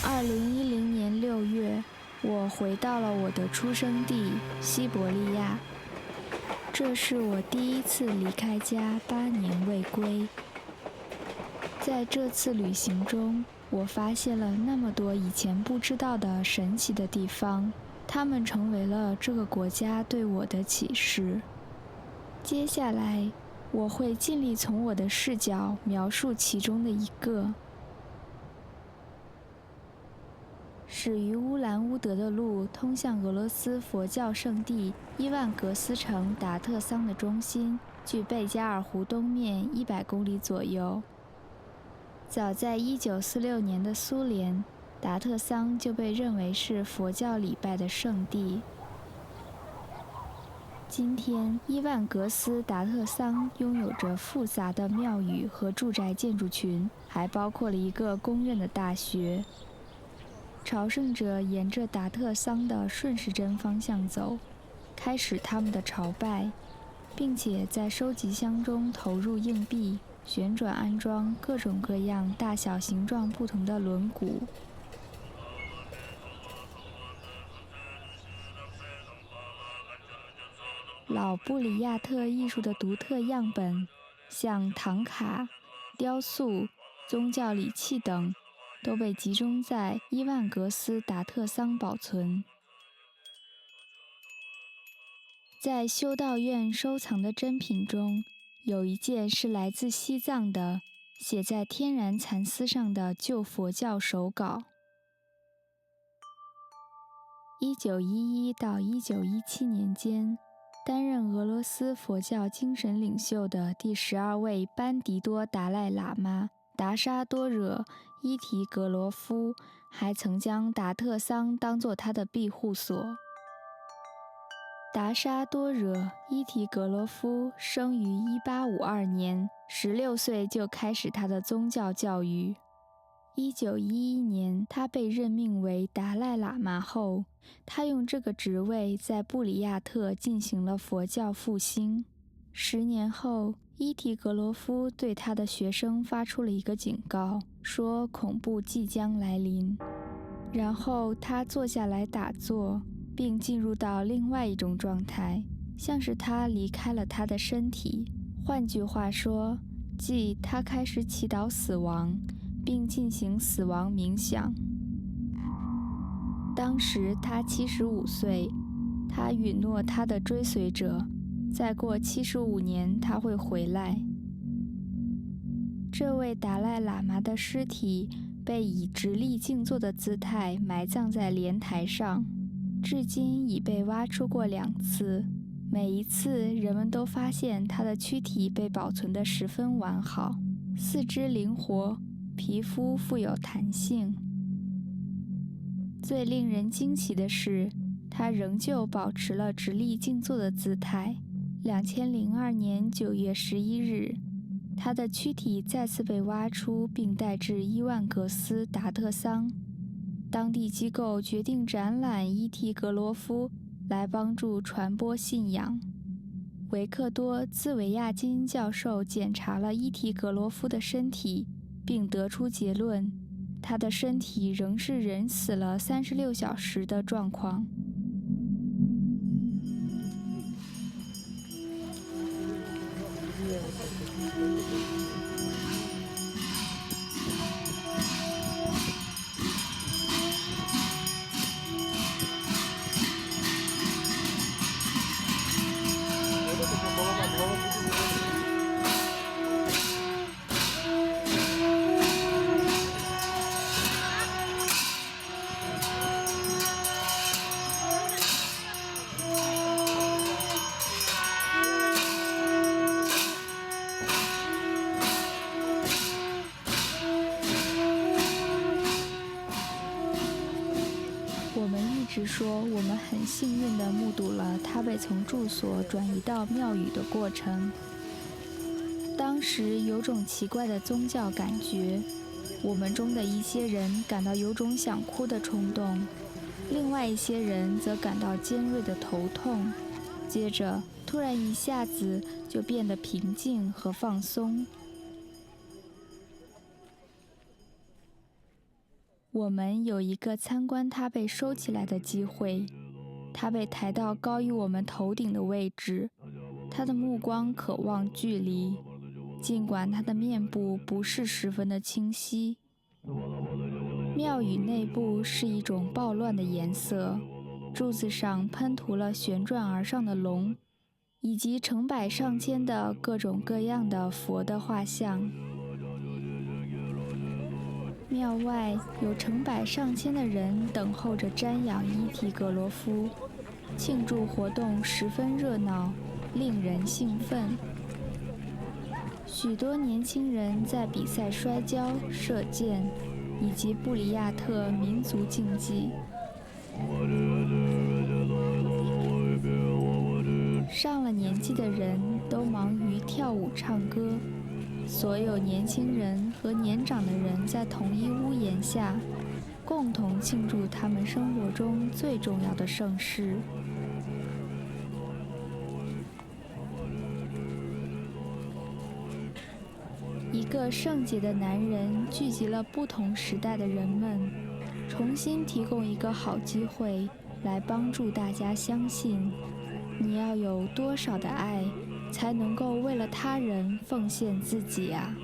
2010年6月，我回到了我的出生地西伯利亚。这是我第一次离开家8年未归。在这次旅行中，我发现了那么多以前不知道的神奇的地方，它们成为了这个国家对我的启示。接下来，我会尽力从我的视角描述其中的一个。始于乌兰乌德的路通向俄罗斯佛教圣地伊万格斯城达特桑的中心，距贝加尔湖东面100公里左右。早在1946年的苏联，达特桑就被认为是佛教礼拜的圣地。今天，伊万格斯达特桑拥有着复杂的庙宇和住宅建筑群，还包括了一个公认的大学。朝圣者沿着达特桑的顺时针方向走，开始他们的朝拜，并且在收集箱中投入硬币，旋转安装各种各样大小形状不同的轮毂。老布里亚特艺术的独特样本，像唐卡、雕塑、宗教礼器等，都被集中在伊万格斯达特桑保存。在修道院收藏的珍品中，有一件是来自西藏的写在天然蚕丝上的旧佛教手稿。1911到1917年间，担任俄罗斯佛教精神领袖的第12位班迪多达赖喇嘛达沙多惹伊提格罗夫还曾将达特桑当作他的庇护所。达沙多惹伊提格罗夫生于1852年，16岁就开始他的宗教教育。1911年，他被任命为达赖喇嘛后，他用这个职位在布里亚特进行了佛教复兴。10年后，伊提格罗夫对他的学生发出了一个警告，说恐怖即将来临。然后他坐下来打坐，并进入到另外一种状态，像是他离开了他的身体。换句话说，即他开始祈祷死亡，并进行死亡冥想。当时他75岁，他允诺他的追随者，再过75年他会回来。这位达赖喇嘛的尸体被以直立静坐的姿态埋葬在莲台上，至今已被挖出过2次。每一次，人们都发现他的躯体被保存得十分完好，四肢灵活，皮肤富有弹性。最令人惊奇的是，他仍旧保持了直立静坐的姿态。2002年9月11日，他的躯体再次被挖出并带至伊万格斯达特桑。当地机构决定展览伊提格罗夫，来帮助传播信仰。维克多·兹维亚金教授检查了伊提格罗夫的身体，并得出结论，他的身体仍是人死了36小时的状况。说我们很幸运地目睹了他被从住所转移到庙宇的过程。当时有种奇怪的宗教感觉，我们中的一些人感到有种想哭的冲动，另外一些人则感到尖锐的头痛，接着突然一下子就变得平静和放松。我们有一个参观它被收起来的机会。它被抬到高于我们头顶的位置，他的目光渴望距离，尽管他的面部不是十分的清晰。庙宇内部是一种暴乱的颜色，柱子上喷涂了旋转而上的龙，以及成百上千的各种各样的佛的画像。庙外有成百上千的人等候着瞻仰伊提格罗夫，庆祝活动十分热闹，令人兴奋。许多年轻人在比赛摔跤、射箭以及布里亚特民族竞技。上了年纪的人都忙于跳舞唱歌，所有年轻人和年长的人在同一屋檐下，共同庆祝他们生活中最重要的盛事。一个圣洁的男人聚集了不同时代的人们，重新提供一个好机会来帮助大家相信，你要有多少的爱，才能够为了他人奉献自己啊！